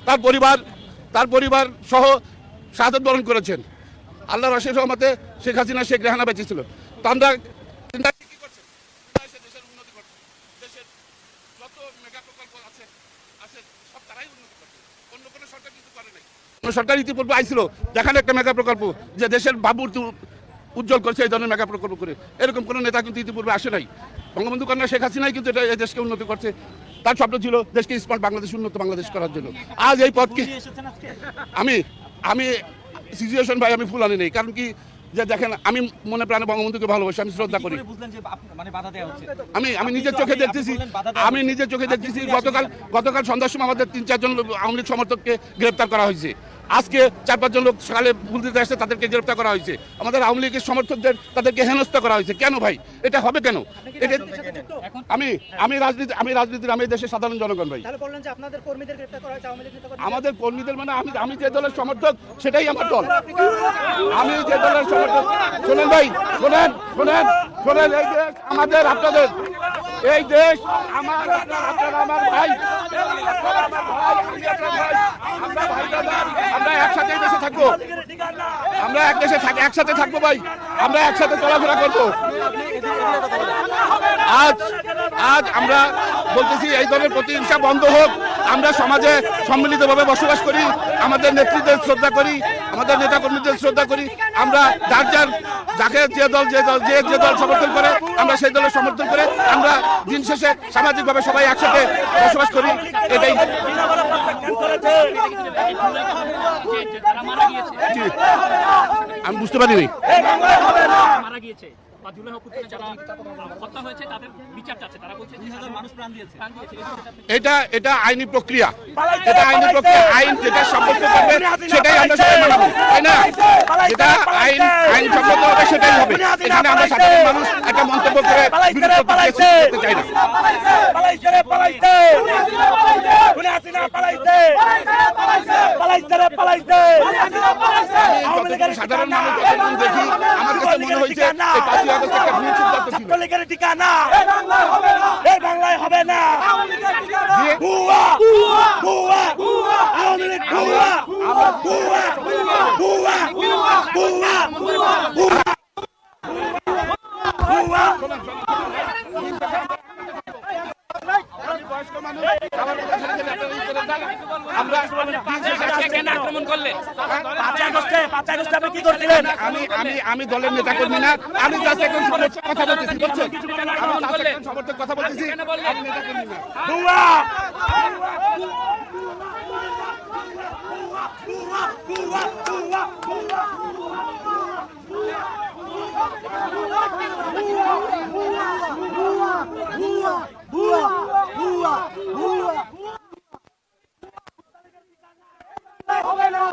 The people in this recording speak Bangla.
তার পরিবার সহ শাহাদাত বরণ করেছেন। আল্লাহর অশেষ রহমতে শেখ হাসিনা শেখ রেহানা বেঁচে ছিল। তো আমরা কি করছেন, দেশের উন্নতি করছে, দেশের যত মেগা প্রকল্প আছে সব তারাই উন্নতি করছে, অন্য কোনো সরকার কিন্তু করে নাই। কোনো সরকার ইতিপূর্বে আইছিল দেখান একটা মেগা প্রকল্প যে দেশের ভাবমূর্তি উজ্জ্বল করছে এই ধরনের মেগা প্রকল্প করে, এরকম কোনো নেতা কিন্তু ইতিপূর্বে আসে নাই। বঙ্গবন্ধু কন্যা শেখ হাসিনাই কিন্তু এটা এই দেশকে উন্নতি করছে। তার স্বপ্ন ছিল দেশকে স্মার্ট বাংলাদেশ, উন্নত বাংলাদেশ করার জন্য। আজ এই পথকে আমি সিচুয়েশন ভাই আমি ফুল আনি নেই, কারণ কি যে দেখেন আমি মনে প্রাণে বঙ্গবন্ধুকে ভালোবাসি, আমি শ্রদ্ধা করি। আমি নিজের চোখে দেখতেছি গতকাল সন্ধ্যার সময় আমাদের 3-4 জন আওয়ামী লীগ সমর্থককে গ্রেপ্তার করা হয়েছে। আজকে 4-5 জন লোক সকালে ভুল দিতে আসছে, তাদেরকে গ্রেপ্তার করা হয়েছে। আমাদের আওয়ামী লীগের সমর্থকদের তাদেরকে হেনস্থা করা হয়েছে। কেন ভাই এটা হবে কেন? এটা আমি রাজনীতির আমি দেশের সাধারণ জনগণ ভাই। আমাদের কর্মীদের মানে আমি যে দলের সমর্থক সেটাই আমার দল। আমি যে দলের সমর্থক, শোনেন ভাই, শোনেন এই দেশ আমাদের, আপনাদের এই দেশ আমার, আপনারা আমার ভাই, আমরা একসাথে এই দেশে থাকবো, আমরা একসাথে থাকবো ভাই, আমরা একসাথে চলাফেরা করবো। আজ আমরা বলতেছি এই ধরনের প্রতিহিংসা বন্ধ হোক। আমরা সমাজে সম্মিলিতভাবে বসবাস করি, আমাদের নেতৃত্বের শ্রদ্ধা করি, আমাদের নেতা কর্মীদের শ্রদ্ধা করি। আমরা যাকে যে দল সমর্থন করে আমরা সেই দলের সমর্থন করে আমরা দিন শেষে সামাজিকভাবে সবাই একসাথে বসবাস করি। এটাই আমি বুঝতে পারিনি। এটা আইনি প্রক্রিয়া, আইন যেটা সাব্যস্ত করবে সেটাই আমরা সবাই মানাবো, তাই না? যেটা আইন সম্মত হবে সেটাই হবে। এখানে আমরা সাধারণ মানুষ একটা মন্তব্য করে বিরোধ করতে চাই না। সাধারণ মানুষ দেখি আমার কাছে মনে হয়েছে 5ই আগস্ট একটা ভুল সিদ্ধান্ত ছিল। ঠিকানা এই বাংলায় হবে না। ভুয়া ভুয়া ভুয়া আওয়ামী লীগ ভুয়া ভুয়া ভুয়া ভুয়া ভুয়া ভুয়া। আমি দলের নেতা কর্মী না, আমি কথা বলতেছি, সমর্থক কথা বলতেছি। হবে না।